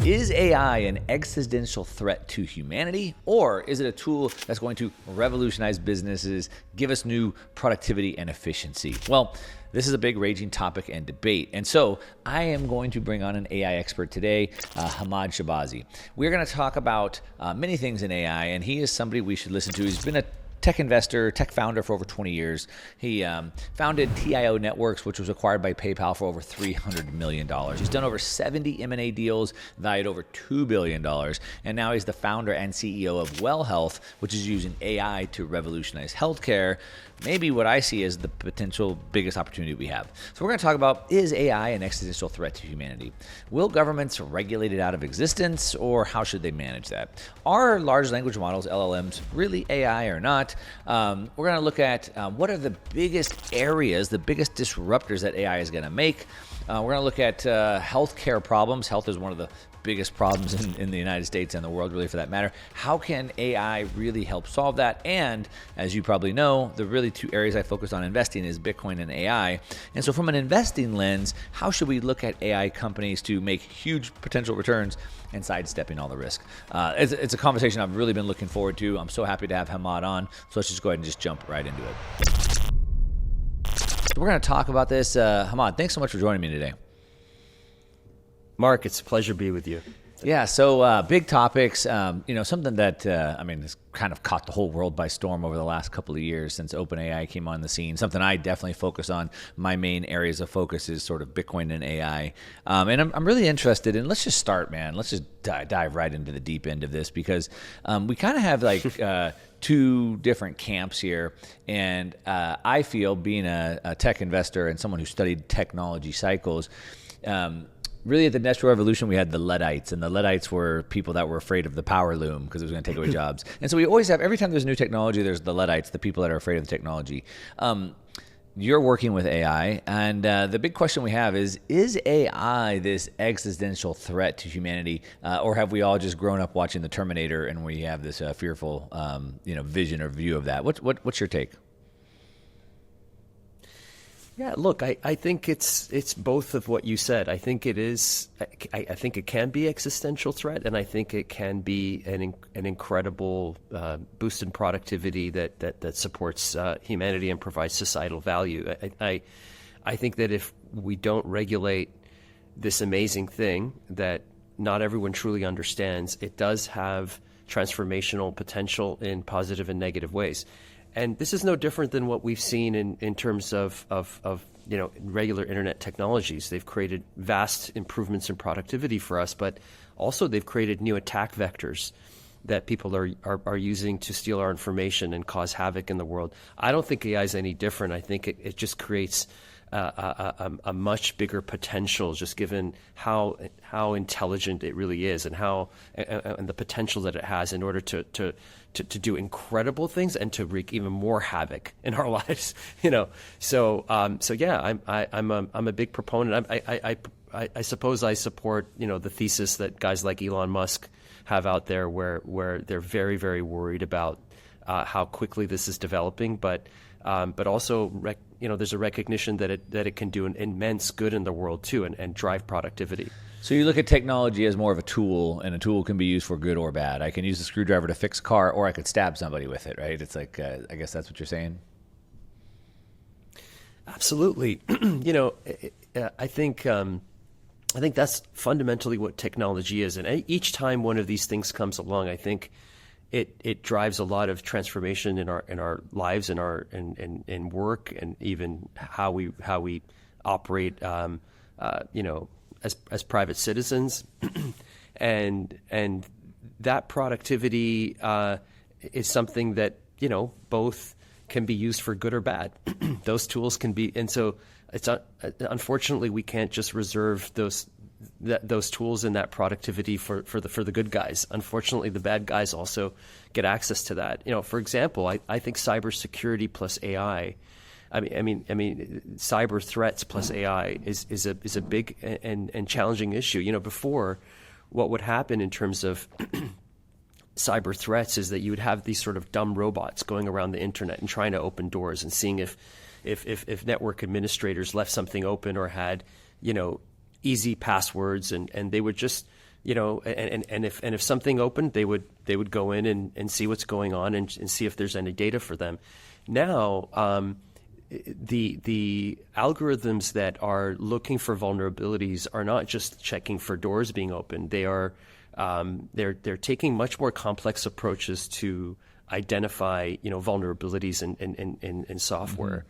Is AI an existential threat to humanity, or is it a tool that's going to revolutionize businesses, give us new productivity and efficiency? Well, this is a big raging topic and debate. And so I am going to bring on an AI expert today, Hamad Shahbazi. We're going to talk about many things in AI, and he is somebody we should listen to. He's been a tech investor, tech founder for over 20 years. He founded TIO Networks, which was acquired by PayPal for over $300 million. He's done over 70 M&A deals valued over $2 billion. And now he's the founder and CEO of Well Health, which is using AI to revolutionize healthcare. Maybe what I see as the potential biggest opportunity we have. So we're going to talk about, is AI an existential threat to humanity? Will governments regulate it out of existence, or how should they manage that? Are large language models, LLMs, really AI or not? We're going to look at what are the biggest areas, the biggest disruptors that AI is going to make. We're going to look at healthcare problems. Health is one of the biggest problems in the United States and the world, really, for that matter. How can AI really help solve that? And as you probably know, the really two areas I focus on investing is Bitcoin and AI. And so from an investing lens, how should we look at AI companies to make huge potential returns and sidestepping all the risk? It's a conversation I've really been looking forward to. I'm so happy to have Hamad on. So let's just go ahead and just jump right into it. We're going to talk about this. Hamad, thanks so much for joining me today. Mark, it's a pleasure to be with you. Yeah, so big topics, something that, has kind of caught the whole world by storm over the last couple of years since OpenAI came on the scene. Something I definitely focus on. My main areas of focus is sort of Bitcoin and AI. And I'm really interested in, let's just start, man. Let's just dive right into the deep end of this, because we kind of have like two different camps here. And I feel, being a tech investor and someone who studied technology cycles, really, at the Industrial Revolution, we had the Luddites, and the Luddites were people that were afraid of the power loom because it was going to take away jobs. And so we always have, every time there's new technology, there's the Luddites, the people that are afraid of the technology. You're working with AI, and the big question we have is AI this existential threat to humanity, or have we all just grown up watching The Terminator and we have this fearful vision or view of that? What's your take? Yeah, look, I think it's both of what you said. I think it is. I think it can be existential threat, and I think it can be an incredible boost in productivity that supports humanity and provides societal value. I think that if we don't regulate this amazing thing that not everyone truly understands, it does have transformational potential in positive and negative ways. And this is no different than what we've seen in terms of regular internet technologies. They've created vast improvements in productivity for us, but also they've created new attack vectors that people are using to steal our information and cause havoc in the world. I don't think AI is any different. I think it just creates a much bigger potential, just given how intelligent it really is, and the potential that it has in order to do incredible things and to wreak even more havoc in our lives. So yeah, I'm a big proponent. I suppose I support the thesis that guys like Elon Musk have out there, where they're very, very worried about how quickly this is developing, but also there's a recognition that it can do an immense good in the world too, and drive productivity. So you look at technology as more of a tool, and a tool can be used for good or bad. I can use a screwdriver to fix a car, or I could stab somebody with it, right? It's like, I guess that's what you're saying? Absolutely. I think that's fundamentally what technology is. And each time one of these things comes along, I think it drives a lot of transformation in our lives, in work, and even how we operate as private citizens. and that productivity is something that both can be used for good or bad. Those tools can be, and so it's unfortunately we can't just reserve those tools and that productivity for the good guys. Unfortunately, the bad guys also get access to that. For example, I think cybersecurity plus AI, I mean, cyber threats plus AI is a big and challenging issue. Before, what would happen in terms of cyber threats is that you would have these sort of dumb robots going around the internet and trying to open doors and seeing if network administrators left something open or had, easy passwords, and they would just if something opened, they would go in and see what's going on and see if there's any data for them. Now, the algorithms that are looking for vulnerabilities are not just checking for doors being opened. They are they're taking much more complex approaches to identify vulnerabilities in software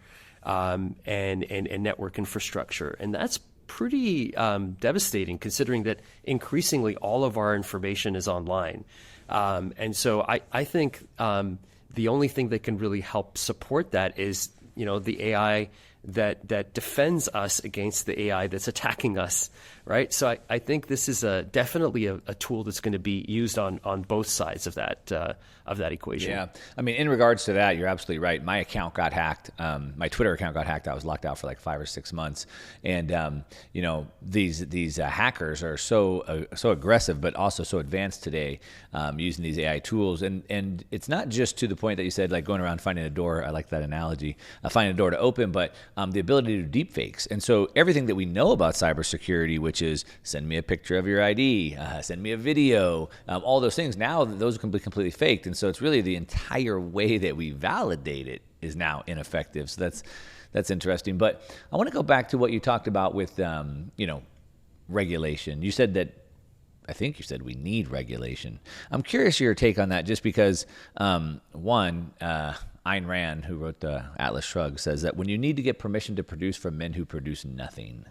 and network infrastructure, and that's pretty devastating, considering that increasingly all of our information is online. And so I think the only thing that can really help support that is the AI that defends us against the AI that's attacking us, right? So I think this is definitely a tool that's going to be used on both sides of that equation. Yeah, I mean, in regards to that, you're absolutely right. My account got hacked. My Twitter account got hacked. I was locked out for like 5 or 6 months, and these hackers are so aggressive, but also so advanced today, using these AI tools. And it's not just to the point that you said, like going around finding a door. I like that analogy, finding a door to open, but the ability to do deep fakes. And so everything that we know about cybersecurity, which is send me a picture of your ID, send me a video, all those things, now those can be completely faked. And so it's really the entire way that we validate it is now ineffective. So that's interesting. But I want to go back to what you talked about with regulation. You said that, I think you said we need regulation. I'm curious your take on that, just because Ayn Rand, who wrote the Atlas Shrugged, says that when you need to get permission to produce from men who produce nothing.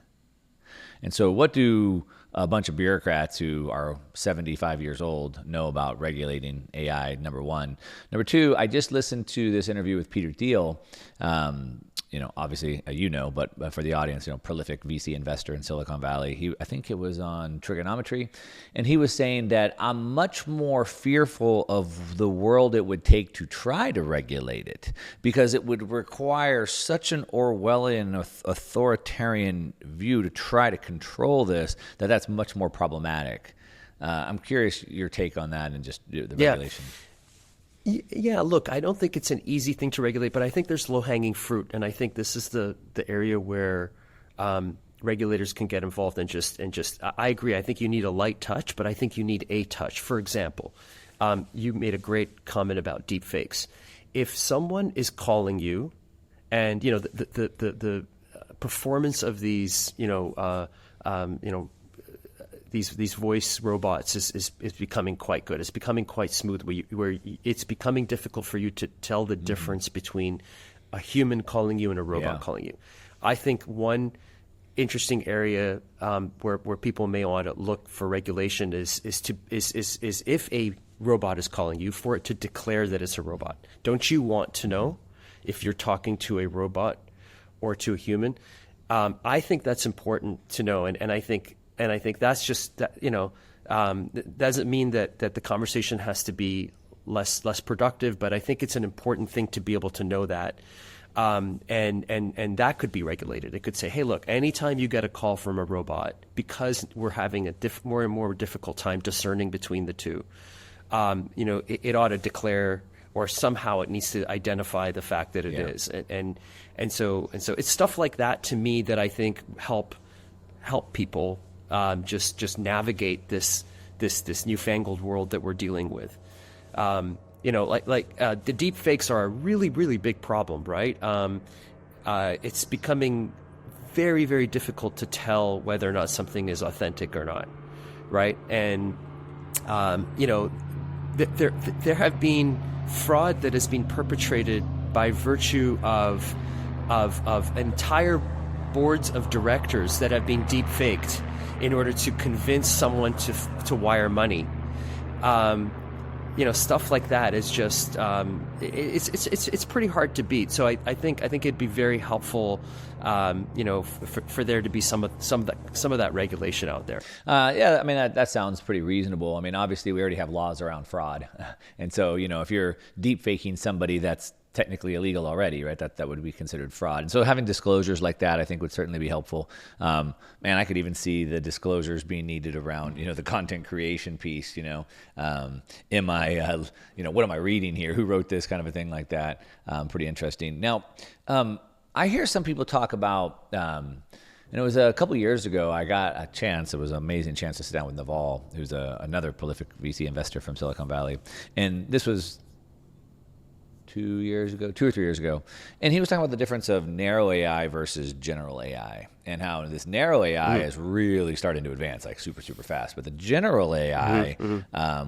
And so what do a bunch of bureaucrats who are 75 years old know about regulating AI, number one? Number two, I just listened to this interview with Peter Thiel, obviously, but for the audience, prolific VC investor in Silicon Valley. I think it was on trigonometry. And he was saying that I'm much more fearful of the world it would take to try to regulate it, because it would require such an Orwellian authoritarian view to try to control this, that's much more problematic. I'm curious your take on that and just the regulation. Yeah, look, I don't think it's an easy thing to regulate, but I think there's low-hanging fruit, and I think this is the area where regulators can get involved and just. I agree. I think you need a light touch, but I think you need a touch. For example, you made a great comment about deep fakes. If someone is calling you, and the performance of these these voice robots is becoming quite good. It's becoming quite smooth, where it's becoming difficult for you to tell the difference between a human calling you and a robot calling you. I think one interesting area where people may want to look for regulation is if a robot is calling you, for it to declare that it's a robot. Don't you want to know if you're talking to a robot or to a human? I think that's important to know, and I think that's just doesn't mean that the conversation has to be less productive, but I think it's an important thing to be able to know that, and that could be regulated. It could say, hey, look, anytime you get a call from a robot, because we're having a more and more difficult time discerning between the two, it ought to declare, or somehow it needs to identify the fact that it is, and so it's stuff like that, to me, that I think help people just navigate this newfangled world that we're dealing with. The deep fakes are a really, really big problem, right? It's becoming very, very difficult to tell whether or not something is authentic or not, right? And there have been fraud that has been perpetrated by virtue of entire boards of directors that have been deep faked in order to convince someone to wire money. Stuff like that is just it's pretty hard to beat. So I think it'd be very helpful, for there to be some of that regulation out there. I mean that sounds pretty reasonable. I mean, obviously we already have laws around fraud, and so if you're deep faking somebody, that's technically illegal already, right? That would be considered fraud. And so having disclosures like that, I think, would certainly be helpful. I could even see the disclosures being needed around, the content creation piece, what am I reading here? Who wrote this, kind of a thing like that? Pretty interesting. Now, I hear some people talk about, And it was a couple years ago, I got a chance. It was an amazing chance to sit down with Naval, who's another prolific VC investor from Silicon Valley. And this was 2 or 3 years ago. And he was talking about the difference of narrow AI versus general AI, and how this narrow AI is really starting to advance like super, super fast. But the general AI,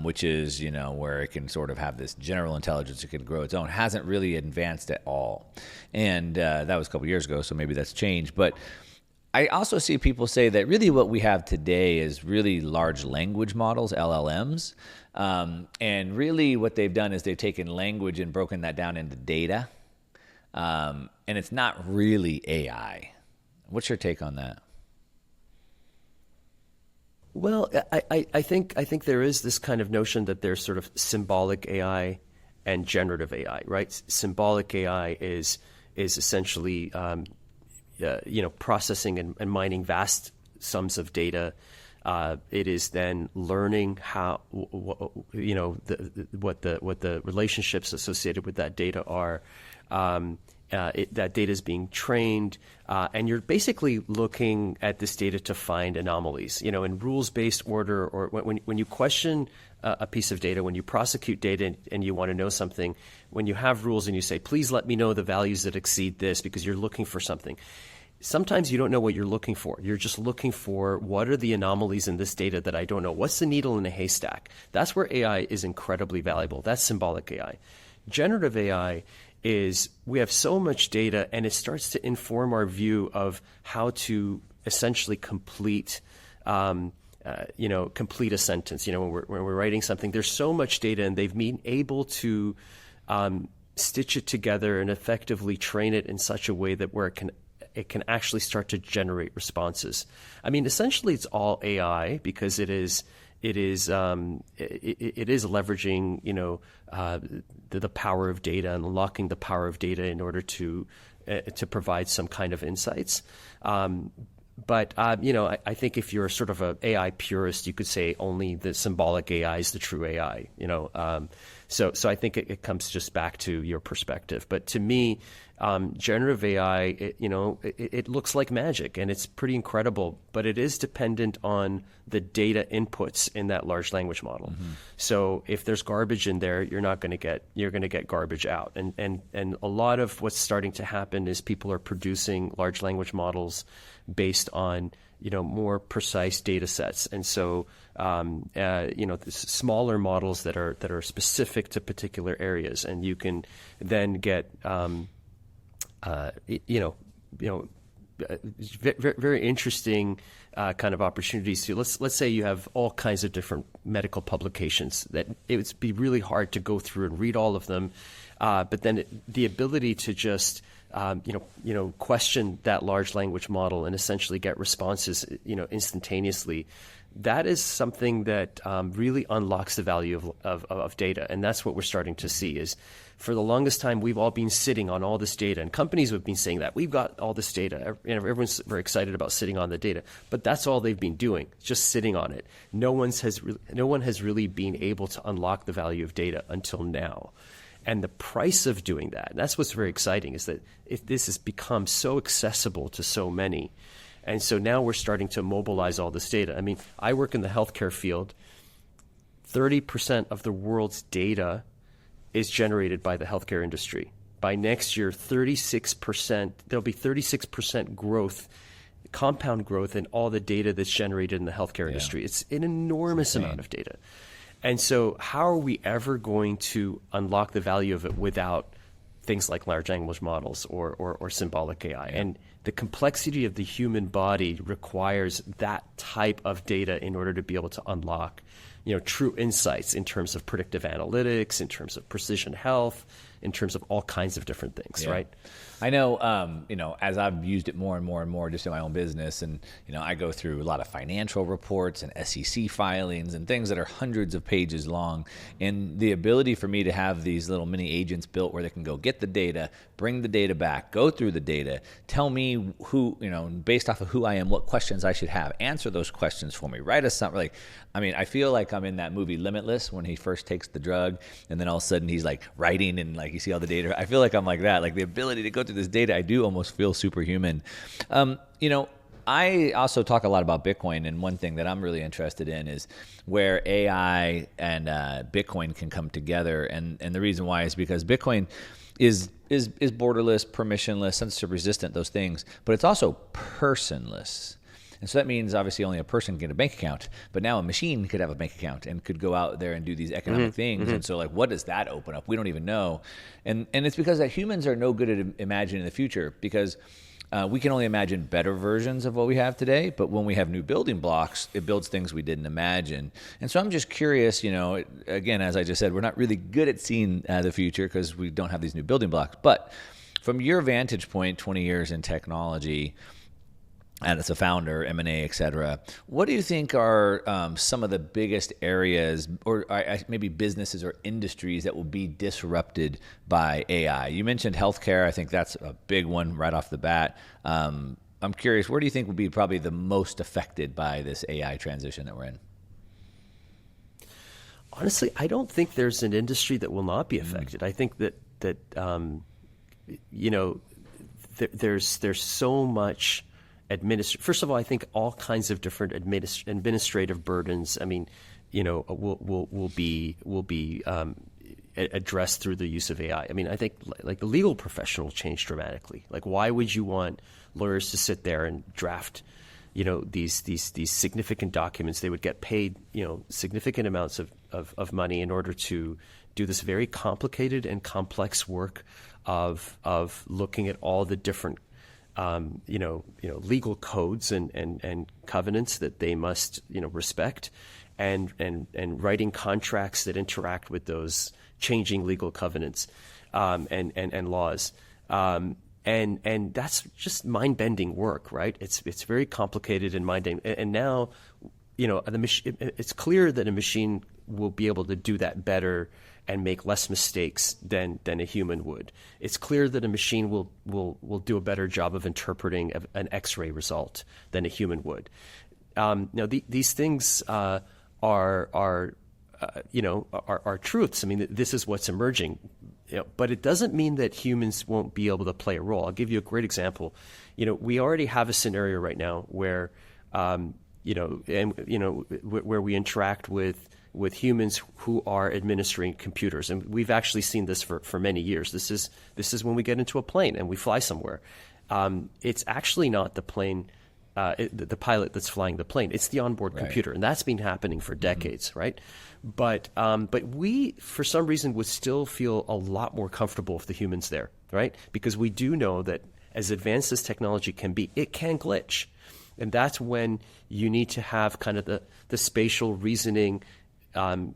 which is, where it can sort of have this general intelligence, it can grow its own, hasn't really advanced at all. And that was a couple years ago, so maybe that's changed. But I also see people say that really what we have today is really large language models, LLMs. And really what they've done is they've taken language and broken that down into data. And it's not really AI. What's your take on that? Well, I think there is this kind of notion that there's sort of symbolic AI and generative AI, right? Symbolic AI is essentially processing and mining vast sums of data. It is then learning how what the relationships associated with that data are. That data is being trained, and you're basically looking at this data to find anomalies. In rules-based order, or when you question a piece of data, when you prosecute data and you want to know something, when you have rules and you say, please let me know the values that exceed this because you're looking for something. Sometimes you don't know what you're looking for. You're just looking for what are the anomalies in this data that I don't know. What's the needle in a haystack? That's where AI is incredibly valuable. That's symbolic AI. Generative AI is we have so much data, and it starts to inform our view of how to essentially complete complete a sentence. When we're writing something, there's so much data, and they've been able to stitch it together and effectively train it in such a way that where it can actually start to generate responses. I mean, essentially, it's all AI because it is leveraging the power of data and unlocking the power of data in order to provide some kind of insights. But I think if you're sort of an AI purist, you could say only the symbolic AI is the true AI. So I think it comes just back to your perspective. But to me, generative AI, it looks like magic, and it's pretty incredible. But it is dependent on the data inputs in that large language model. Mm-hmm. So if there's garbage in there, you're going to get garbage out. And a lot of what's starting to happen is people are producing large language models based on more precise data sets, and so smaller models that are specific to particular areas, and you can then get very interesting kind of opportunities to let's say you have all kinds of different medical publications that it would be really hard to go through and read all of them, but then the ability to just question that large language model and essentially get responses, instantaneously. That is something that really unlocks the value of data, and that's what we're starting to see. Is for the longest time we've all been sitting on all this data, and companies have been saying that we've got all this data. Everyone's very excited about sitting on the data, but that's all they've been doing, just sitting on it. No one has really been able to unlock the value of data until now. And the price of doing that, and that's what's very exciting, is that this has become so accessible to so many. And so now we're starting to mobilize all this data. I mean, I work in the healthcare field. 30% of the world's data is generated by the healthcare industry. By next year, there'll be 36% growth, compound growth in all the data that's generated in the healthcare industry. It's an enormous amount of data. And so how are we ever going to unlock the value of it without things like large language models or symbolic AI? And the complexity of the human body requires that type of data in order to be able to unlock true insights in terms of predictive analytics, in terms of precision health, in terms of all kinds of different things, right? I know, as I've used it more and more and more just in my own business, and, I go through a lot of financial reports and SEC filings and things that are hundreds of pages long. And the ability for me to have these little mini agents built where they can go get the data, bring the data back, go through the data, tell me who, based off of who I am, what questions I should have, answer those questions for me, write us something. I feel like I'm in that movie Limitless when he first takes the drug and then all of a sudden he's like writing and like you see all the data. I feel like I'm like that, like the ability to go through this data. I do almost feel superhuman. I also talk a lot about Bitcoin, and one thing that I'm really interested in is where AI and Bitcoin can come together. And the reason why is because Bitcoin is borderless, permissionless, censorship resistant, those things, but it's also personless. And so that means obviously only a person can get a bank account, but now a machine could have a bank account and could go out there and do these economic things. And so like, what does that open up? We don't even know. And it's because that humans are no good at imagining the future, because we can only imagine better versions of what we have today. But when we have new building blocks, it builds things we didn't imagine. And so I'm just curious, again, as I just said, we're not really good at seeing the future because we don't have these new building blocks. But from your vantage point, 20 years in technology, and as a founder, M&A, et cetera, what do you think are some of the biggest areas or maybe businesses or industries that will be disrupted by AI? You mentioned healthcare. I think that's a big one right off the bat. I'm curious, where do you think will be probably the most affected by this AI transition that we're in? Honestly, I don't think there's an industry that will not be affected. I think that there's so much First of all, I think all kinds of different administrative burdens, will be addressed through the use of AI. I think like the legal profession will change dramatically. Like, why would you want lawyers to sit there and draft, these significant documents? They would get paid, significant amounts of money in order to do this very complicated and complex work of looking at all the different legal codes and covenants that they must, respect, and writing contracts that interact with those changing legal covenants and laws. And that's just mind-bending work, right? It's very complicated and mind-bending. And now, it's clear that a machine will be able to do that better and make less mistakes than a human would. It's clear that a machine will do a better job of interpreting an X-ray result than a human would. Now, these things are truths. This is what's emerging. But it doesn't mean that humans won't be able to play a role. I'll give you a great example. We already have a scenario right now where where we interact with humans who are administering computers, and we've actually seen this for many years. This is when we get into a plane and we fly somewhere. It's actually not the plane, the pilot that's flying the plane. It's the onboard computer, and that's been happening for decades, right? But we, for some reason, would still feel a lot more comfortable with the humans there, right? Because we do know that as advanced as technology can be, it can glitch. And that's when you need to have kind of the spatial reasoning and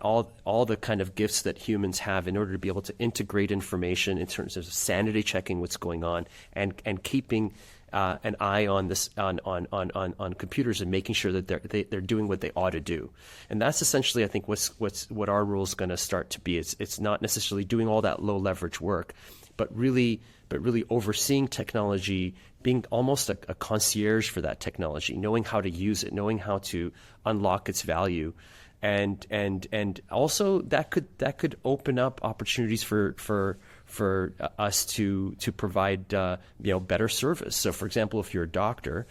all the kind of gifts that humans have in order to be able to integrate information in terms of sanity checking what's going on and keeping an eye on this on computers and making sure that they're doing what they ought to do. And that's essentially, I think, what our role is going to start to be. It's not necessarily doing all that low leverage work, but really overseeing technology, being almost a concierge for that technology, knowing how to use it, knowing how to unlock its value. And also that could open up opportunities for us to provide better service. So, for example, if you're a doctor,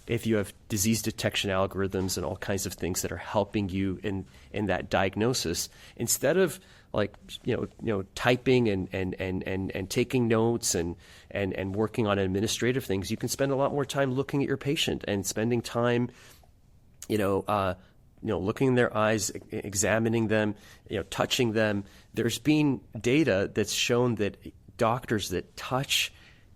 if you have disease detection algorithms and all kinds of things that are helping you in that diagnosis, instead of typing and taking notes and working on administrative things, you can spend a lot more time looking at your patient and spending time looking in their eyes, examining them, touching them. There's been data that's shown that doctors that touch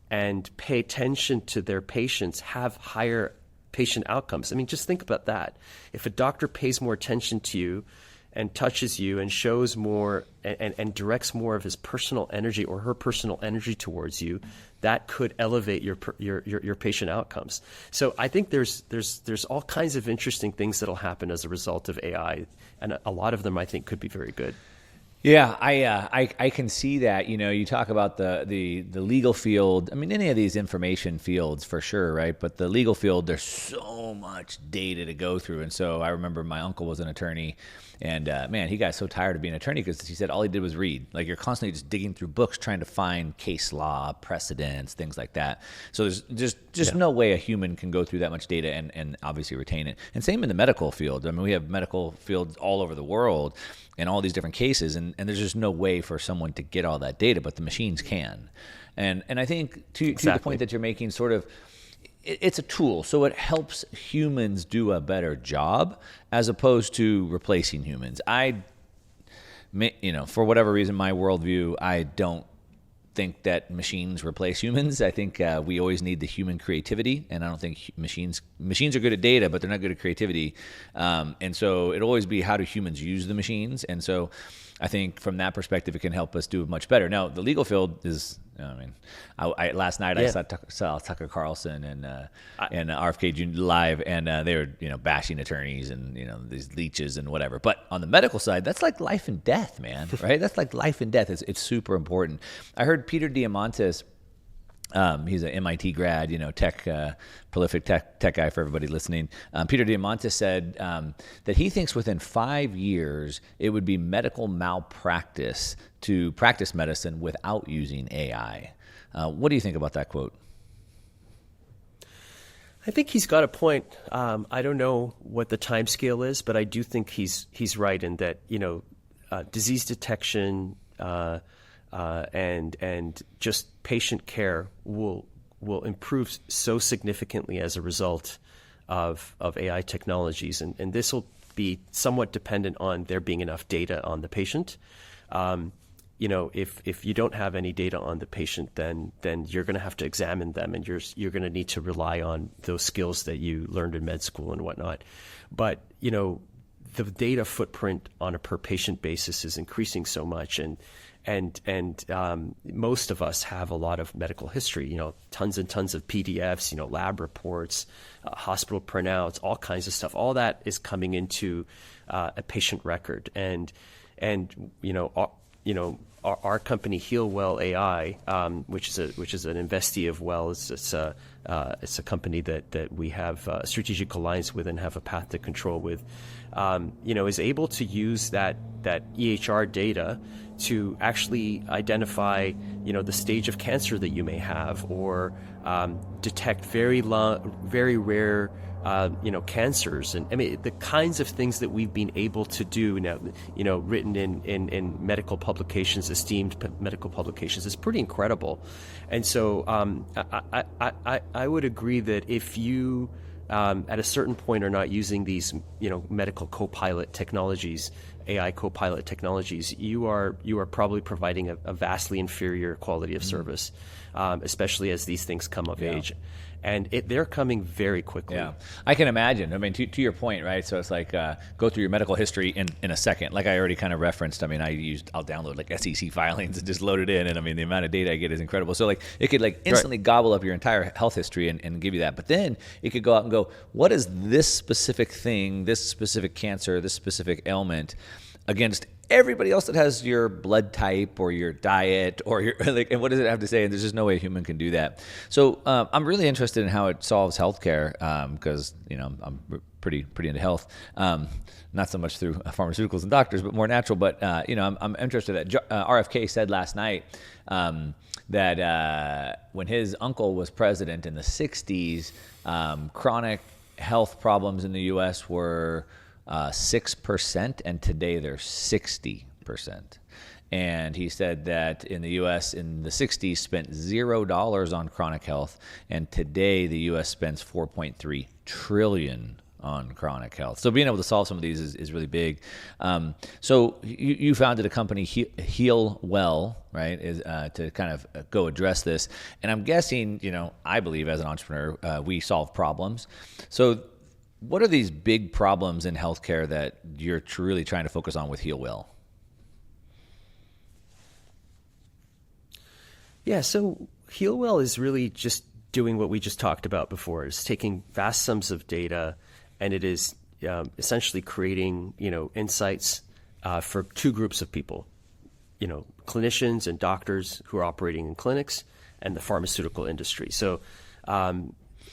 and pay attention to their patients have higher patient outcomes. Just think about that. If a doctor pays more attention to you and touches you and shows more and directs more of his personal energy or her personal energy towards you, that could elevate your patient outcomes. So I think there's all kinds of interesting things that'll happen as a result of AI, and a lot of them I think could be very good. Yeah, I can see that. You know, you talk about the legal field. I mean, any of these information fields for sure, right? But the legal field, there's so much data to go through. And so I remember my uncle was an attorney, and man, he got so tired of being an attorney because he said all he did was read. Like, you're constantly just digging through books trying to find case law, precedents, things like that. So there's just no way a human can go through that much data and obviously retain it. And same in the medical field. I mean, we have medical fields all over the world in all these different cases, and there's just no way for someone to get all that data, but the machines can. And I think to the point that you're making, sort of, it's a tool, so it helps humans do a better job as opposed to replacing humans. For whatever reason, my worldview, I don't think that machines replace humans. I think we always need the human creativity, and I don't think machines are good at data, but they're not good at creativity. And so it'll always be, how do humans use the machines? And so I think from that perspective, it can help us do much better. Now, the legal field is, last night I saw Tucker Carlson and RFK Jr. live, and they were bashing attorneys and these leeches and whatever. But on the medical side, that's like life and death, man. Right? That's like life and death. It's super important. I heard Peter Diamandis. He's an MIT grad, prolific tech guy for everybody listening. Peter Diamandis said that he thinks within 5 years it would be medical malpractice to practice medicine without using AI. What do you think about that quote? I think he's got a point. I don't know what the time scale is, but I do think he's right in that disease detection and just patient care will improve so significantly as a result of AI technologies, and this will be somewhat dependent on there being enough data on the patient. If you don't have any data on the patient, then you're going to have to examine them, and you're going to need to rely on those skills that you learned in med school and whatnot. But the data footprint on a per patient basis is increasing so much, and most of us have a lot of medical history, tons and tons of PDFs, lab reports, hospital printouts, all kinds of stuff. All that is coming into a patient record, and our company Healwell AI, which is an investee of Well, it's a company that we have a strategic alliance with and have a path to control with, is able to use that EHR data to actually identify, the stage of cancer that you may have, or detect very rare, cancers. And I mean, the kinds of things that we've been able to do now, written in medical publications, esteemed medical publications, is pretty incredible. And so I would agree that if you at a certain point are not using these, medical co-pilot technologies, AI co-pilot technologies, you are probably providing a vastly inferior quality of service, especially as these things come of age. And they're coming very quickly. Yeah, I can imagine. I mean, to your point, right? So it's like go through your medical history in a second. Like I already kind of referenced. I mean, I'll download like SEC filings and just load it in, and I mean, the amount of data I get is incredible. So like it could like instantly gobble up your entire health history and give you that. But then it could go out and go, what is this specific thing, this specific cancer, this specific ailment against everybody else that has your blood type or your diet or your and what does it have to say? And there's just no way a human can do that. So I'm really interested in how it solves healthcare because I'm pretty into health, not so much through pharmaceuticals and doctors, but more natural. But I'm interested. That RFK said last night that when his uncle was president in the '60s, chronic health problems in the U.S. were 6%, and today they're 60%. And he said that in the U.S. in the 60s spent $0 on chronic health, and today the U.S. spends $4.3 trillion on chronic health. So being able to solve some of these is really big. So you founded a company, Healwell, right, is to kind of go address this. And I'm guessing, I believe as an entrepreneur, we solve problems. So what are these big problems in healthcare that you're truly trying to focus on with Healwell? Yeah, so Healwell is really just doing what we just talked about before. It's taking vast sums of data, and it is essentially creating, insights for two groups of people. clinicians and doctors who are operating in clinics and the pharmaceutical industry. So,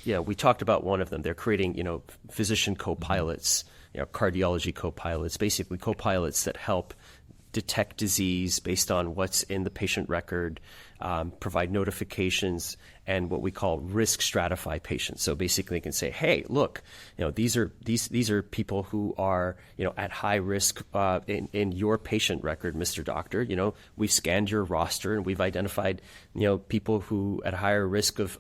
we talked about one of them. They're creating, physician co-pilots, cardiology co-pilots, basically co-pilots that help detect disease based on what's in the patient record, provide notifications, and what we call risk stratify patients. So basically, they can say, "Hey, look, these are people who are at high risk in your patient record, Mr. Doctor. We've scanned your roster and we've identified people who at higher risk of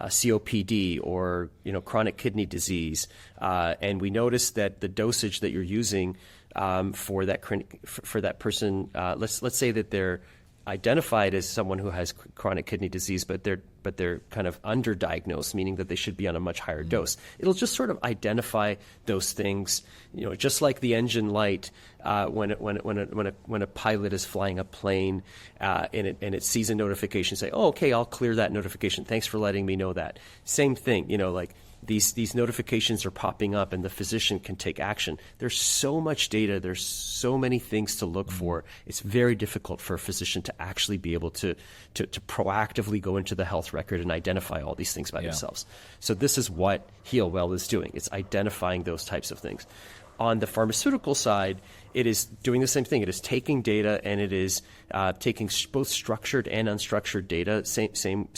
COPD or chronic kidney disease, and we noticed that the dosage that you're using." For that person, let's say that they're identified as someone who has chronic kidney disease, but they're kind of underdiagnosed, meaning that they should be on a much higher dose. It'll just sort of identify those things, just like the engine light when a pilot is flying a plane and it sees a notification, say, "Oh, okay, I'll clear that notification. Thanks for letting me know that." Same thing, like. These notifications are popping up and the physician can take action. There's so much data. There's so many things to look for. It's very difficult for a physician to actually be able to proactively go into the health record and identify all these things by themselves. So this is what Healwell is doing. It's identifying those types of things. On the pharmaceutical side, it is doing the same thing. It is taking data and it is taking both structured and unstructured data, same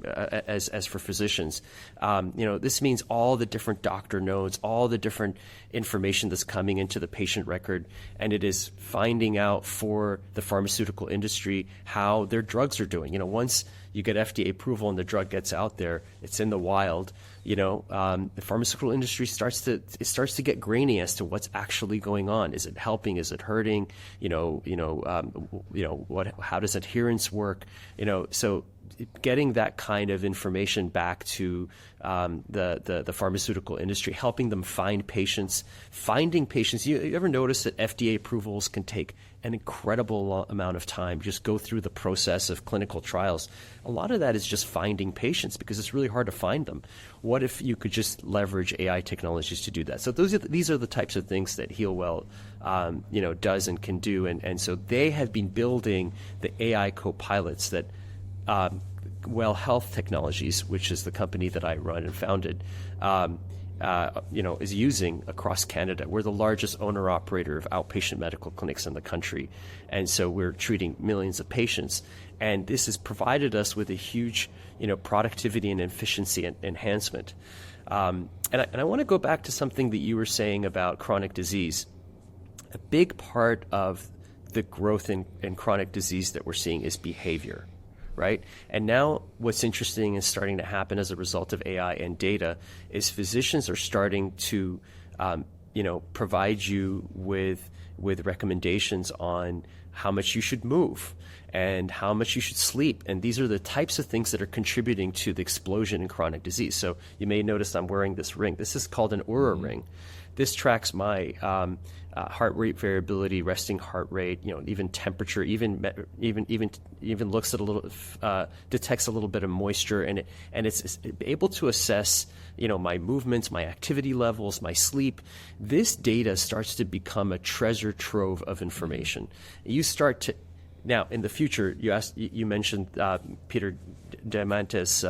as for physicians. This means all the different doctor nodes, all the different information that's coming into the patient record, and it is finding out for the pharmaceutical industry how their drugs are doing. Once you get FDA approval and the drug gets out there, it's in the wild. The pharmaceutical industry starts to get grainy as to what's actually going on. Is it helping? Is it hurting? How does adherence work? So getting that kind of information back to the pharmaceutical industry, helping them find patients, finding patients. You ever notice that FDA approvals can take an incredible amount of time, just go through the process of clinical trials? A lot of that is just finding patients because it's really hard to find them. What if you could just leverage AI technologies to do that? So these are the types of things that Healwell does and can do. And so they have been building the AI co-pilots that Well Health Technologies, which is the company that I run and founded, is using across Canada. We're the largest owner-operator of outpatient medical clinics in the country, and so we're treating millions of patients. And this has provided us with a huge, productivity and efficiency enhancement. And I want to go back to something that you were saying about chronic disease. A big part of the growth in chronic disease that we're seeing is behavior. Right? And now what's interesting is starting to happen as a result of AI and data is physicians are starting to, provide you with recommendations on how much you should move and how much you should sleep. And these are the types of things that are contributing to the explosion in chronic disease. So you may notice I'm wearing this ring. This is called an Oura ring. This tracks my heart rate variability, resting heart rate, even temperature, even looks at a little, detects a little bit of moisture, and it's able to assess, my movements, my activity levels, my sleep. This data starts to become a treasure trove of information. You start to now in the future. You mentioned Peter Diamandis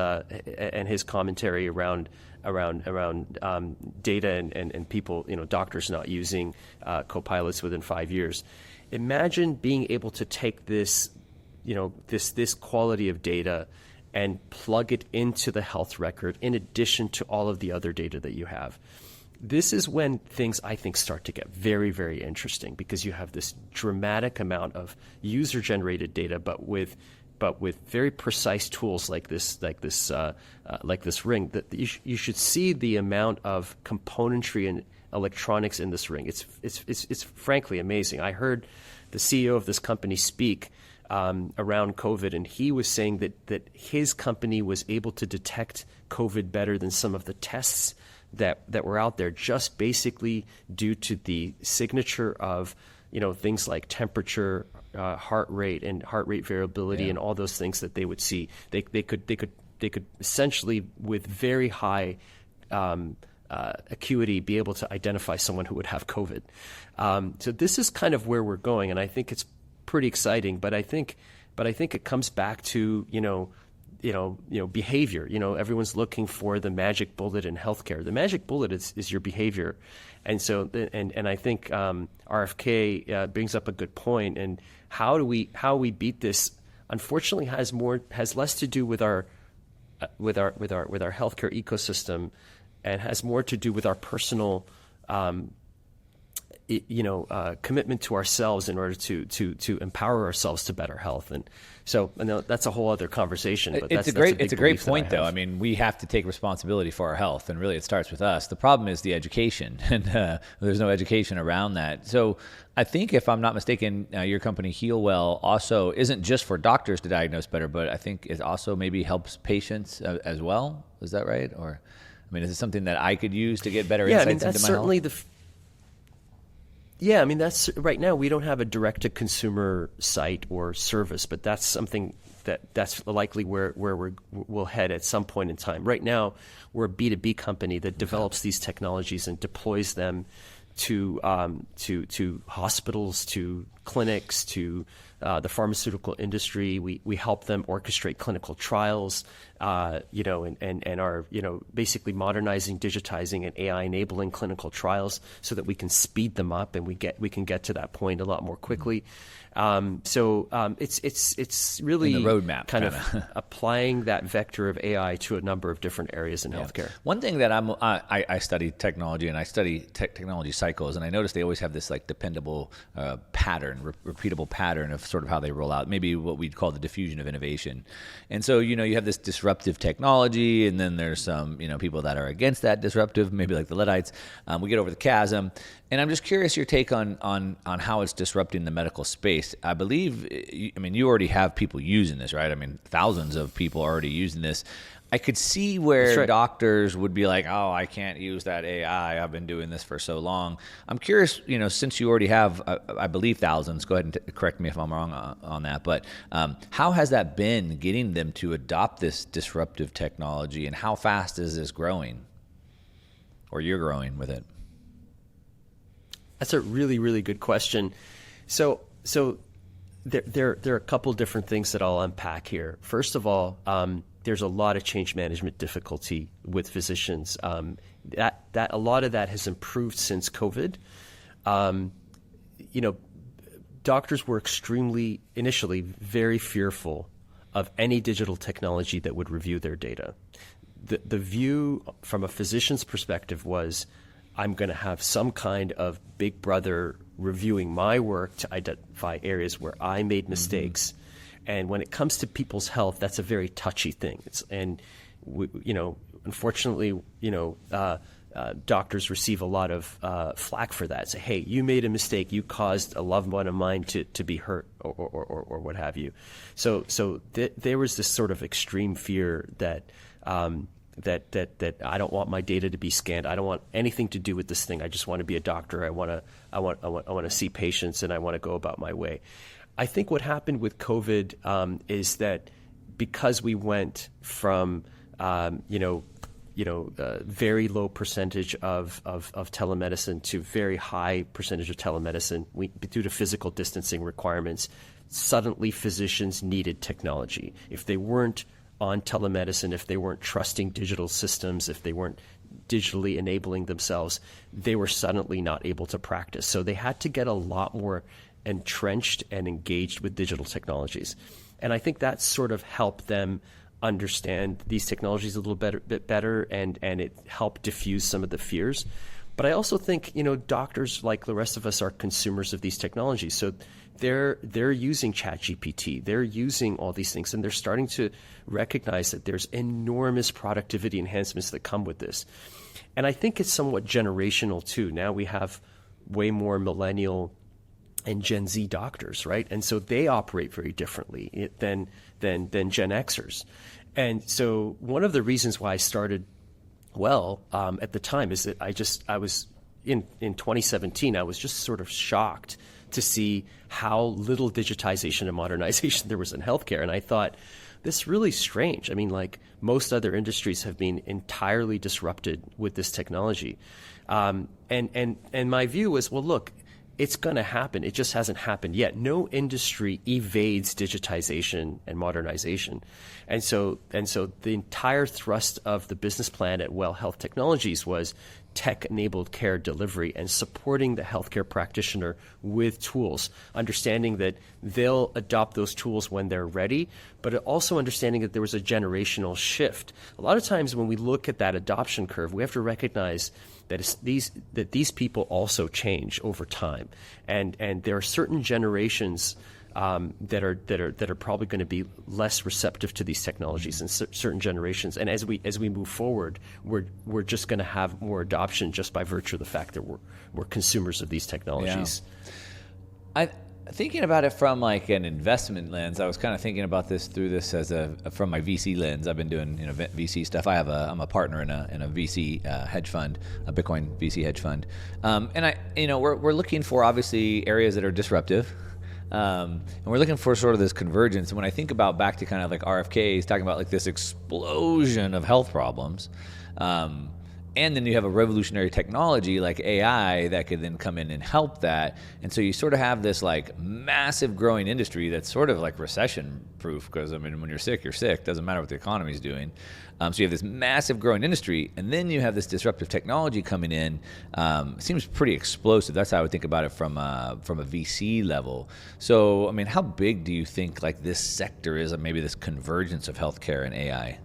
and his commentary around data and people, doctors not using co-pilots within 5 years. Imagine being able to take this, this quality of data and plug it into the health record in addition to all of the other data that you have. This is when things, I think, start to get very, very interesting because you have this dramatic amount of user-generated data, but with very precise tools like this ring. That you should see the amount of componentry and electronics in this ring. It's frankly amazing. I heard the CEO of this company speak around COVID, and he was saying that his company was able to detect COVID better than some of the tests that were out there, just basically due to the signature of things like temperature, heart rate, and heart rate variability, and all those things that they would see. They could essentially, with very high acuity be able to identify someone who would have COVID. So this is kind of where we're going, and I think it's pretty exciting. But I think it comes back to behavior. Everyone's looking for the magic bullet in healthcare. The magic bullet is your behavior, and so and I think RFK brings up a good point. And how we beat this, unfortunately, has less to do with our healthcare ecosystem, and has more to do with our personal commitment to ourselves in order to empower ourselves to better health. And so I know that's a whole other conversation. But it's a great point, though. I mean, we have to take responsibility for our health, and really it starts with us. The problem is the education, and there's no education around that. So I think, if I'm not mistaken, your company Healwell also isn't just for doctors to diagnose better, but I think it also maybe helps patients as well. Is that right? Or, I mean, is it something that I could use to get better insights into my certainly health? Yeah, I mean, that's right now we don't have a direct-to-consumer site or service, but that's something that's likely where we'll head at some point in time. Right now, we're a B2B company that develops these technologies and deploys them to hospitals, to clinics, to the pharmaceutical industry. We help them orchestrate clinical trials, and are basically modernizing, digitizing, and AI enabling clinical trials so that we can speed them up and we can get to that point a lot more quickly. It's really in the roadmap, kind of applying that vector of AI to a number of different areas in healthcare. One thing that I study technology, and I study technology cycles, and I notice they always have this like dependable pattern, repeatable pattern of sort of how they roll out, maybe what we'd call the diffusion of innovation. And so, you have this disruptive technology, and then there's some, people that are against that disruptive, maybe like the Luddites. We get over the chasm. And I'm just curious your take on how it's disrupting the medical space. I believe, you already have people using this, right? I mean, thousands of people are already using this. I could see where doctors would be like, oh, I can't use that AI. I've been doing this for so long. I'm curious, since you already have, I believe, thousands, go ahead and correct me if I'm wrong on that, but how has that been getting them to adopt this disruptive technology, and how fast is this growing? Or you're growing with it? That's a really, really good question. So there are a couple different things that I'll unpack here. First of all, there's a lot of change management difficulty with physicians. That a lot of that has improved since COVID. Doctors were initially very fearful of any digital technology that would review their data. The view from a physician's perspective was, I'm going to have some kind of big brother reviewing my work to identify areas where I made mistakes. And when it comes to people's health, that's a very touchy thing. Unfortunately, doctors receive a lot of flack for that. Say, hey, you made a mistake. You caused a loved one of mine to be hurt or what have you. So there was this sort of extreme fear that I don't want my data to be scanned. I don't want anything to do with this thing. I just want to be a doctor. I want to see patients, and I want to go about my way. I think what happened with COVID is that because we went from very low percentage of telemedicine to very high percentage of telemedicine, due to physical distancing requirements, suddenly physicians needed technology. If they weren't on telemedicine, if they weren't trusting digital systems, if they weren't digitally enabling themselves, they were suddenly not able to practice. So they had to get a lot more entrenched and engaged with digital technologies. And I think that sort of helped them understand these technologies a little bit better, and it helped diffuse some of the fears. But I also think, doctors, like the rest of us, are consumers of these technologies. So they're using ChatGPT, they're using all these things, and they're starting to recognize that there's enormous productivity enhancements that come with this. And I think it's somewhat generational too. Now we have way more millennial and Gen Z doctors, right? And so they operate very differently than Gen Xers. And so one of the reasons why I started at the time is that I was in 2017, I was just sort of shocked to see how little digitization and modernization there was in healthcare. And I thought, this really strange. I mean, like most other industries have been entirely disrupted with this technology. And my view is, well, look, it's going to happen. It just hasn't happened yet. No industry evades digitization and modernization. And so the entire thrust of the business plan at Well Health Technologies was tech-enabled care delivery and supporting the healthcare practitioner with tools, understanding that they'll adopt those tools when they're ready, but also understanding that there was a generational shift. A lot of times when we look at that adoption curve, we have to recognize that these people also change over time, and there are certain generations that are probably going to be less receptive to these technologies in certain generations. And as we move forward, we're just going to have more adoption just by virtue of the fact that we're consumers of these technologies. Yeah. Thinking about it from like an investment lens, I was kind of thinking about this as from my VC lens. I've been doing VC stuff. I'm a partner in a VC hedge fund, a Bitcoin VC hedge fund, and we're looking for obviously areas that are disruptive. And we're looking for sort of this convergence. And when I think about back to kind of like RFK's talking about like this explosion of health problems, and then you have a revolutionary technology like AI that could then come in and help that. And so you sort of have this like massive growing industry that's sort of like recession proof, because I mean, when you're sick, doesn't matter what the economy is doing. So you have this massive growing industry, and then you have this disruptive technology coming in. It seems pretty explosive. That's how I would think about it from a VC level. So, I mean, how big do you think like this sector is, and maybe this convergence of healthcare and AI?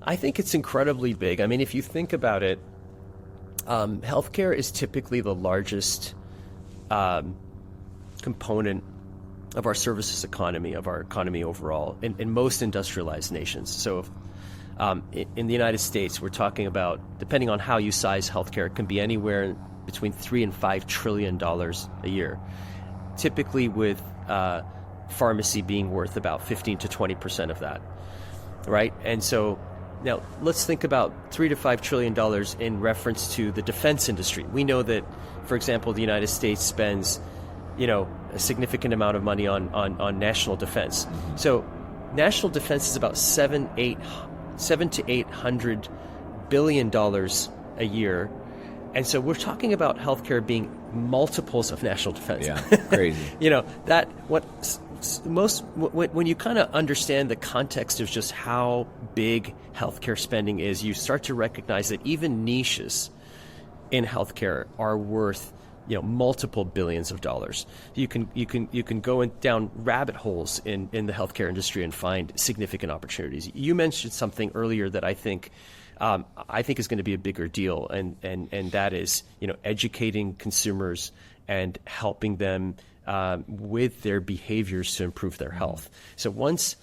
I think it's incredibly big. I mean, if you think about it, healthcare is typically the largest component of our services economy, of our economy overall, in most industrialized nations. So in the United States, we're talking about, depending on how you size healthcare, it can be anywhere between $3 and $5 trillion a year, typically with pharmacy being worth about 15 to 20% of that, right? And so now let's think about $3 to $5 trillion in reference to the defense industry. We know that, for example, the United States spends, a significant amount of money on national defense. So national defense is about $7 to $800 billion a year. And so we're talking about healthcare being multiples of national defense. Yeah, crazy. When you kind of understand the context of just how big healthcare spending is, you start to recognize that even niches in healthcare are worth multiple billions of dollars. You can go down rabbit holes in the healthcare industry and find significant opportunities. You mentioned something earlier that I think is going to be a bigger deal, and that is educating consumers and helping them with their behaviors to improve their health. So once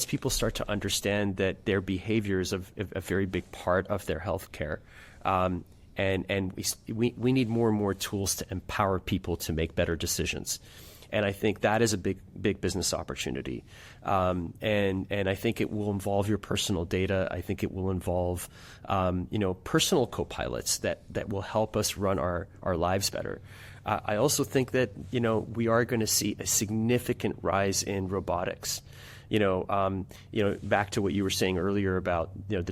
people start to understand that their behavior is a very big part of their health care, and we need more and more tools to empower people to make better decisions. And I think that is a big business opportunity. And I think it will involve your personal data. I think it will involve personal co-pilots that will help us run our lives better. I also think that we are going to see a significant rise in robotics. Back to what you were saying earlier about the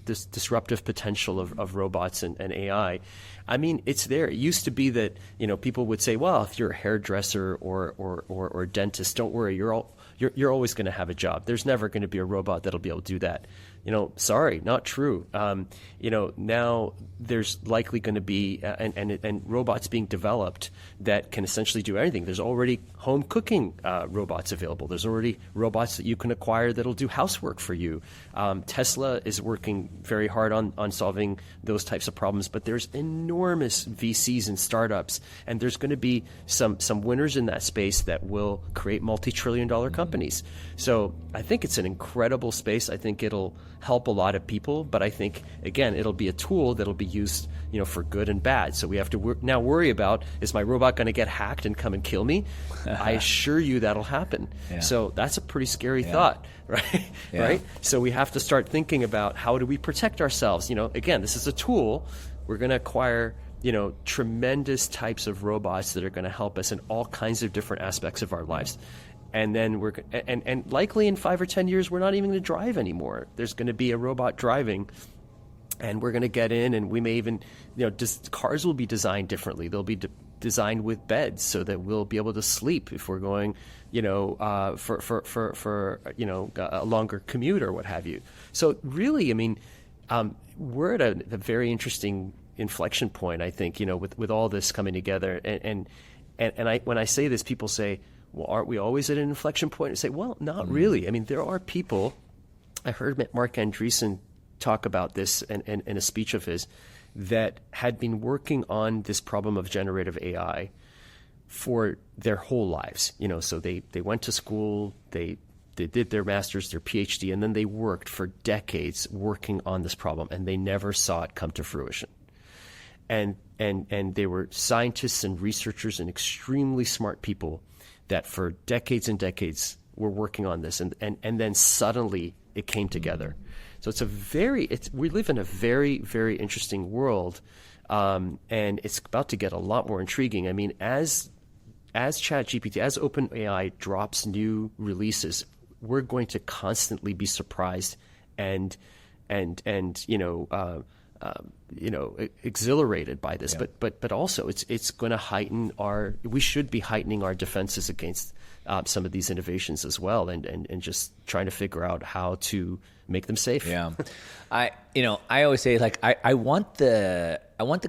disruptive potential of robots and AI. I mean, it's there. It used to be that people would say, well, if you're a hairdresser or dentist, don't worry, you're always going to have a job. There's never going to be a robot that'll be able to do that. Sorry, not true. Now there's likely going to be and robots being developed that can essentially do anything. There's already home cooking robots available. There's already robots that you can acquire that'll do housework for you. Tesla is working very hard on solving those types of problems, but there's enormous VCs and startups, and there's going to be some winners in that space that will create multi-trillion-dollar companies. So I think it's an incredible space. I think it'll help a lot of people, but I think, again, it'll be a tool that'll be used for good and bad. So we have to now worry about, is my robot going to get hacked and come and kill me? I assure you that'll happen. Yeah. So that's a pretty scary thought, right? Yeah. Right? So we have to start thinking about, how do we protect ourselves? Again, this is a tool. We're going to acquire tremendous types of robots that are going to help us in all kinds of different aspects of our lives. And then and likely in 5 or 10 years, we're not even going to drive anymore. There's going to be a robot driving, and we're going to get in, and we may even, cars will be designed differently. They'll be designed with beds so that we'll be able to sleep if we're going, for a longer commute or what have you. So really, I mean, we're at a very interesting inflection point, I think, with all this coming together. And when I say this, people say, well, aren't we always at an inflection point? And I say, well, not really. I mean, there are people. I heard Mark Andreessen talk about this in a speech of his, that had been working on this problem of generative AI for their whole lives. So they went to school, they did their master's, their PhD, and then they worked for decades working on this problem, and they never saw it come to fruition. And they were scientists and researchers and extremely smart people that for decades and decades were working on this, and then suddenly it came together. So we live in a very, very interesting world, and it's about to get a lot more intriguing. I mean, as ChatGPT, as OpenAI drops new releases, we're going to constantly be surprised and exhilarated by this. Yeah. But also it's going to we should be heightening our defenses against some of these innovations as well, and just trying to figure out how to make them safe. Yeah. I always say, like, I want the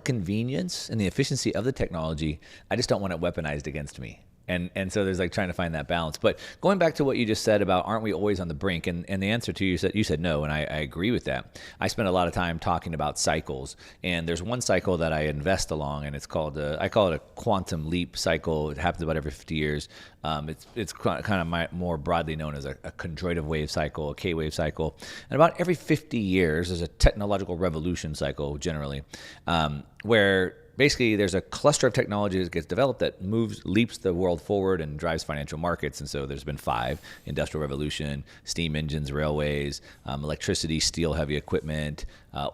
convenience and the efficiency of the technology. I just don't want it weaponized against me. And so there's like trying to find that balance. But going back to what you just said about aren't we always on the brink? And the answer to you said no, and I agree with that. I spend a lot of time talking about cycles, and there's one cycle that I invest along, and it's called I call it a quantum leap cycle. It happens about every 50 years. It's kind of more broadly known as a chondroitive wave cycle, a K-wave cycle. And about every 50 years, there's a technological revolution cycle generally, where basically there's a cluster of technology that gets developed that leaps the world forward and drives financial markets. And so there's been 5: industrial revolution, steam engines, railways, electricity, steel, heavy equipment,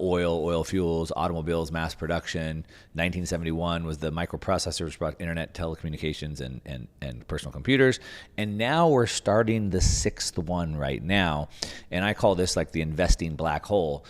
oil fuels, automobiles, mass production. 1971 was the microprocessors, which brought internet, telecommunications, and personal computers. And now we're starting the 6th one right now. And I call this like the investing black hole.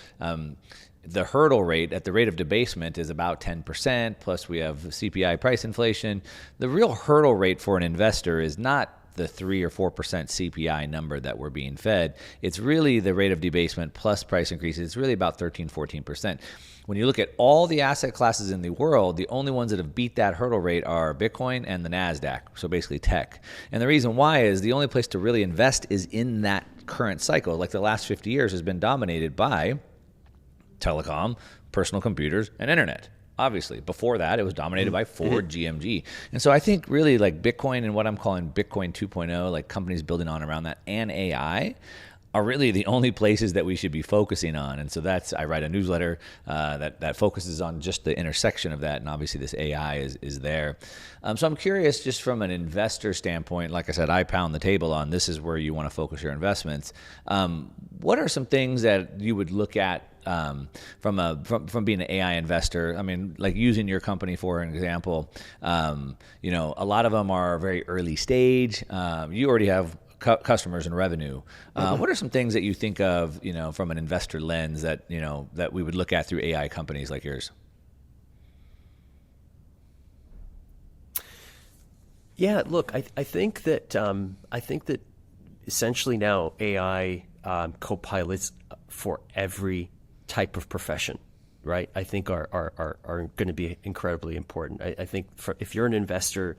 The hurdle rate at the rate of debasement is about 10%, plus we have CPI price inflation. The real hurdle rate for an investor is not the 3 or 4% CPI number that we're being fed. It's really the rate of debasement plus price increases. It's really about 13, 14%. When you look at all the asset classes in the world, the only ones that have beat that hurdle rate are Bitcoin and the NASDAQ, so basically tech. And the reason why is the only place to really invest is in that current cycle. Like the last 50 years has been dominated by telecom, personal computers, and internet. Obviously, before that, it was dominated by Ford, GMG. And so I think really like Bitcoin and what I'm calling Bitcoin 2.0, like companies building on around that, and AI are really the only places that we should be focusing on. And so I write a newsletter that focuses on just the intersection of that. And obviously this AI is there. So I'm curious, just from an investor standpoint, like I said, I pound the table on this is where you want to focus your investments. What are some things that you would look at from being an AI investor? I mean, like using your company for an example, a lot of them are very early stage. You already have customers and revenue. What are some things that you think of, from an investor lens that we would look at through AI companies like yours? Yeah, look, I think that essentially now AI co-pilots for every type of profession, right? I think are going to be incredibly important. I think if you're an investor,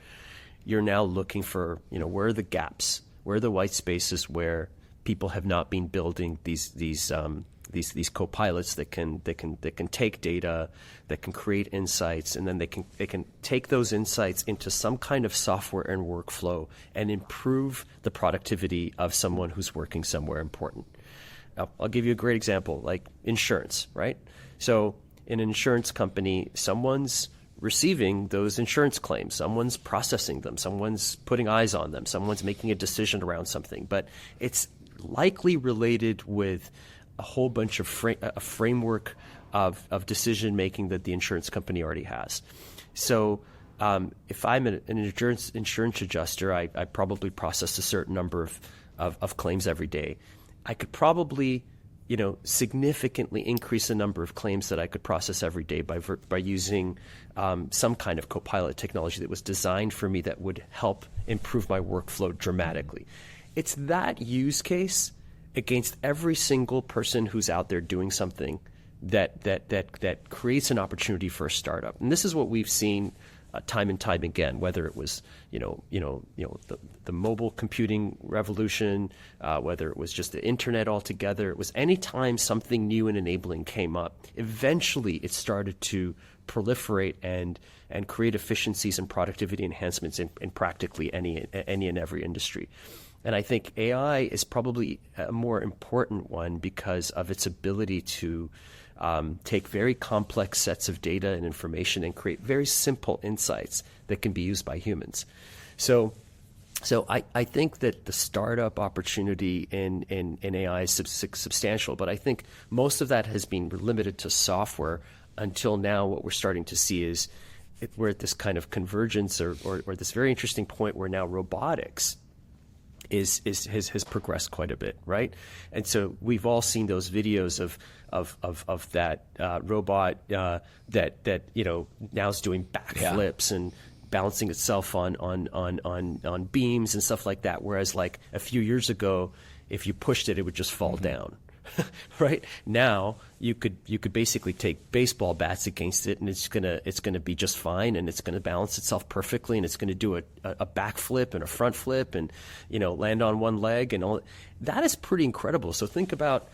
you're now looking for where are the gaps, where are the white spaces where people have not been building these co-pilots that can take data, that can create insights, and then they can take those insights into some kind of software and workflow and improve the productivity of someone who's working somewhere important. I'll give you a great example, like insurance, right? So in an insurance company, someone's receiving those insurance claims, someone's processing them, someone's putting eyes on them, someone's making a decision around something, but it's likely related with a whole bunch of a framework of decision making that the insurance company already has. So if I'm an insurance adjuster, I probably process a certain number of claims every day. I could probably, significantly increase the number of claims that I could process every day by using some kind of copilot technology that was designed for me that would help improve my workflow dramatically. It's that use case against every single person who's out there doing something that creates an opportunity for a startup. And this is what we've seen time and time again, whether it was the mobile computing revolution, whether it was just the internet altogether. It was any time something new and enabling came up, eventually it started to proliferate and create efficiencies and productivity enhancements in practically any and every industry. And I think AI is probably a more important one because of its ability to take very complex sets of data and information and create very simple insights that can be used by humans. So I think that the startup opportunity in AI is substantial, but I think most of that has been limited to software until now. What we're starting to see is we're at this kind of convergence or this very interesting point where now robotics has progressed quite a bit, right? And so we've all seen those videos of that robot that now is doing backflips and balancing itself on beams and stuff like that. Whereas like a few years ago, if you pushed it, it would just fall down. Right now, you could basically take baseball bats against it, and it's gonna be just fine, and it's gonna balance itself perfectly, and it's gonna do a backflip and a front flip, and land on one leg, and all that is pretty incredible. So think about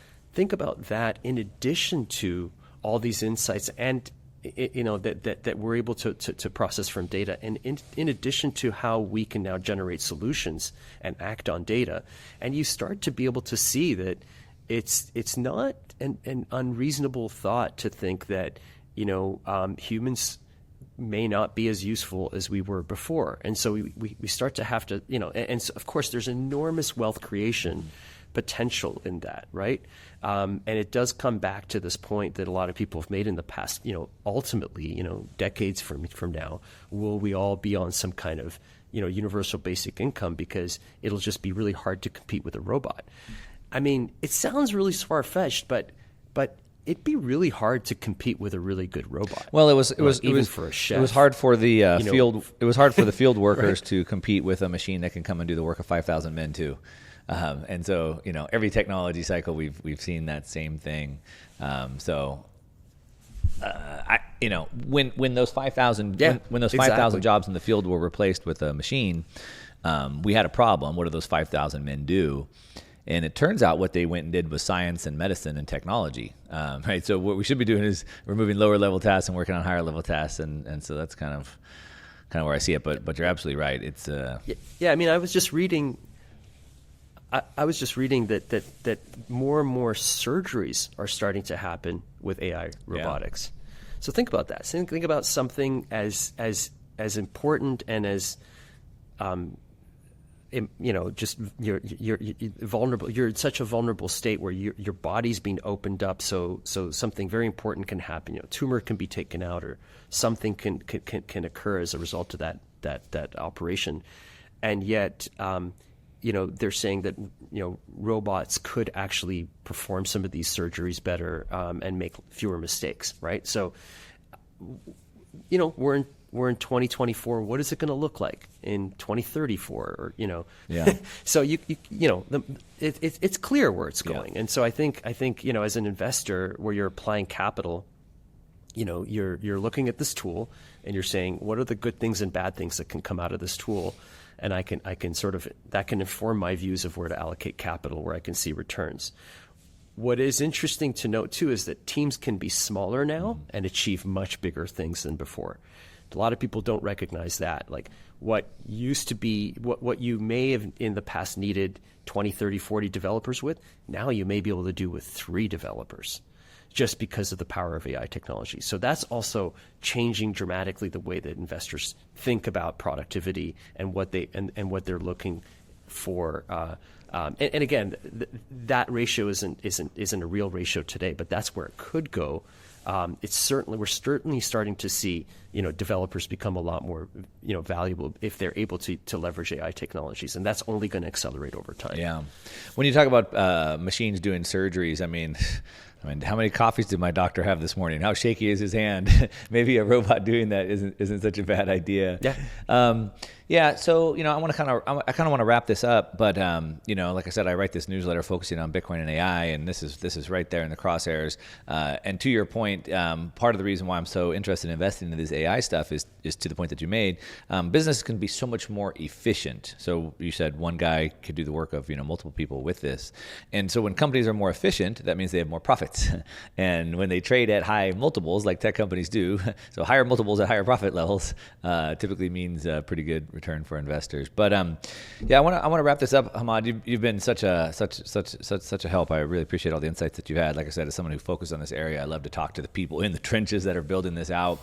that in addition to all these insights and that we're able to process from data, and in addition to how we can now generate solutions and act on data, and you start to be able to see that it's not an unreasonable thought to think that humans may not be as useful as we were before, and so we start to have to and so of course there's enormous wealth creation potential in that, right? And it does come back to this point that a lot of people have made in the past. Ultimately, decades from now, will we all be on some kind of universal basic income because it'll just be really hard to compete with a robot? I mean, it sounds really far-fetched, but it'd be really hard to compete with a really good robot. Well, it was for a chef. It was hard for the field. It was hard for the field workers right? to compete with a machine that can come and do the work of 5,000 men too. And so, every technology cycle we've seen that same thing. When those 5,000 when those 5,000 jobs in the field were replaced with a machine, we had a problem. What do those 5,000 men do? And it turns out what they went and did was science and medicine and technology, right? So what we should be doing is removing lower level tasks and working on higher level tasks, and so that's kind of where I see it. But you're absolutely right. It's yeah. I mean, I was just reading. I was just reading that more and more surgeries are starting to happen with AI robotics. Yeah. So think about that. Think about something as important and as just you're vulnerable. You're in such a vulnerable state where your body's being opened up, so something very important can happen. Tumor can be taken out, or something can occur as a result of that operation, and yet they're saying that robots could actually perform some of these surgeries better and make fewer mistakes. Right, so we're in 2024. What is it going to look like in 2034? Or yeah. So it's clear where it's going. Yeah. And so I think as an investor, where you're applying capital, you're looking at this tool and you're saying, what are the good things and bad things that can come out of this tool? And I can sort of, that can inform my views of where to allocate capital, where I can see returns. What is interesting to note too is that teams can be smaller now and achieve much bigger things than before. A lot of people don't recognize that. Like what used to be, what you may have in the past needed 20, 30, 40 developers with, now you may be able to do with 3 developers just because of the power of AI technology. So that's also changing dramatically the way that investors think about productivity and what they're looking for. And again, that ratio isn't a real ratio today, but that's where it could go we're certainly starting to see, developers become a lot more, valuable if they're able to leverage AI technologies, and that's only going to accelerate over time. Yeah. When you talk about machines doing surgeries, I mean, how many coffees did my doctor have this morning? How shaky is his hand? Maybe a robot doing that isn't such a bad idea. Yeah. Yeah. So, I want to wrap this up, but like I said, I write this newsletter focusing on Bitcoin and AI, and this is right there in the crosshairs. And to your point, part of the reason why I'm so interested in investing in this AI stuff is to the point that you made. Business can be so much more efficient. So you said one guy could do the work of multiple people with this, and so when companies are more efficient, that means they have more profits. And when they trade at high multiples, like tech companies do, so higher multiples at higher profit levels typically means a pretty good return for investors. But I want to wrap this up, Hamad. You've been such a help. I really appreciate all the insights that you've had. Like I said, as someone who focuses on this area, I love to talk to the people in the trenches that are building this out.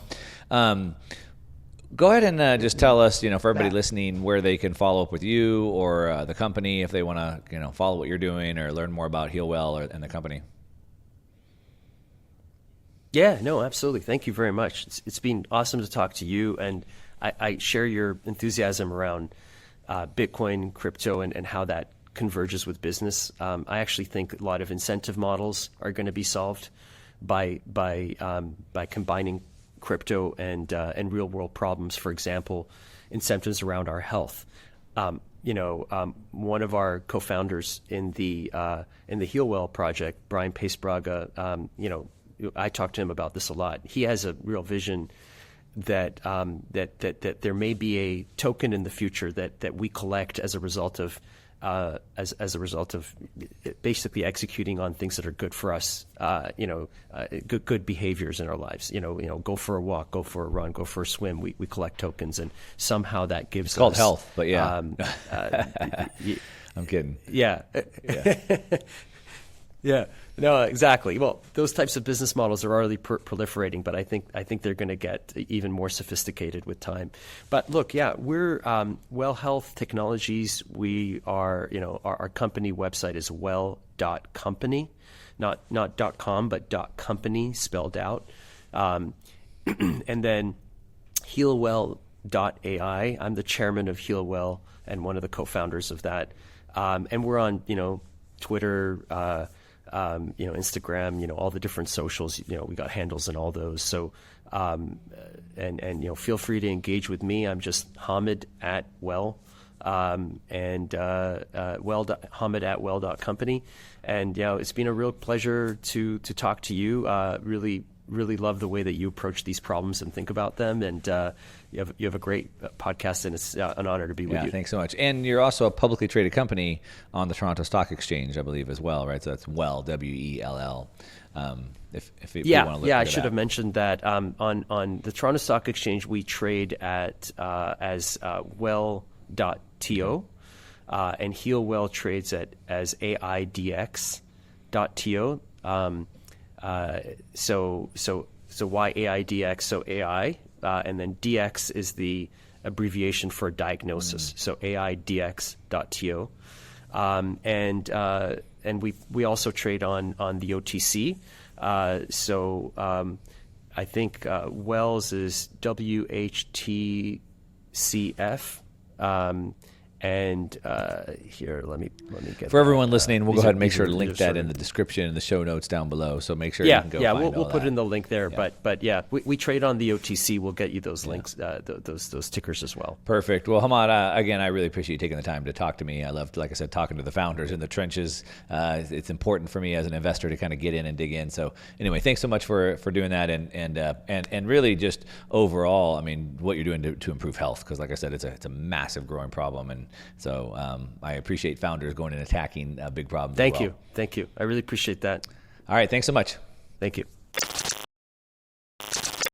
Go ahead and just tell us, for everybody listening, where they can follow up with you or the company if they want to, follow what you're doing or learn more about Healwell and the company. Yeah, no, absolutely. Thank you very much. It's been awesome to talk to you, and I share your enthusiasm around Bitcoin, crypto, and how that converges with business. I actually think a lot of incentive models are going to be solved by combining crypto and real world problems. For example, incentives around our health. One of our co-founders in the Healwell project, Brian Pace-Braga, I talked to him about this a lot. He has a real vision that there may be a token in the future that we collect as a result of basically executing on things that are good for us, good behaviors in our lives. Go for a walk, go for a run, go for a swim. We collect tokens, and somehow that gives it's called health, but yeah. I'm kidding. Yeah. Yeah, no, exactly. Well, those types of business models are already proliferating, but I think they're going to get even more sophisticated with time. But look, yeah, we're Well Health Technologies. We are, our company website is well.company, not .com, but .company spelled out, and then Healwell.ai. I'm the chairman of Healwell and one of the co-founders of that, and we're on Twitter. Instagram, all the different socials, we got handles in all those. So, and feel free to engage with me. I'm just Hamid at Well, Hamid at Well.company. And, it's been a real pleasure to talk to you. Really love the way that you approach these problems and think about them. And you have a great podcast, and it's an honor to be with you. Yeah, thanks so much. And you're also a publicly traded company on the Toronto Stock Exchange, I believe, as well, right? So that's Well, W-E-L-L. If you want to look I should have mentioned that. On the Toronto Stock Exchange, we trade at as well.to, and Healwell trades as AIDX.to. So why AIDX? So AI, and then DX is the abbreviation for diagnosis. So AIDX.to, and we also trade on the OTC. I think Wells is WHTCF. And here, let me get. For everyone listening, we'll go ahead and make sure to link that in the description and the show notes down below. So make sure you can go. Yeah, find we'll put that. in the link there. Yeah. But yeah, we trade on the OTC. We'll get you those links, those tickers as well. Perfect. Well, Hamad, again, I really appreciate you taking the time to talk to me. I loved, like I said, talking to the founders in the trenches. It's important for me as an investor to kind of get in and dig in. So anyway, thanks so much for doing that, and really just overall, I mean, what you're doing to improve health, because like I said, it's a massive growing problem, and so I appreciate founders going and attacking big problems. Thank you. I really appreciate that. All right. Thanks so much. Thank you.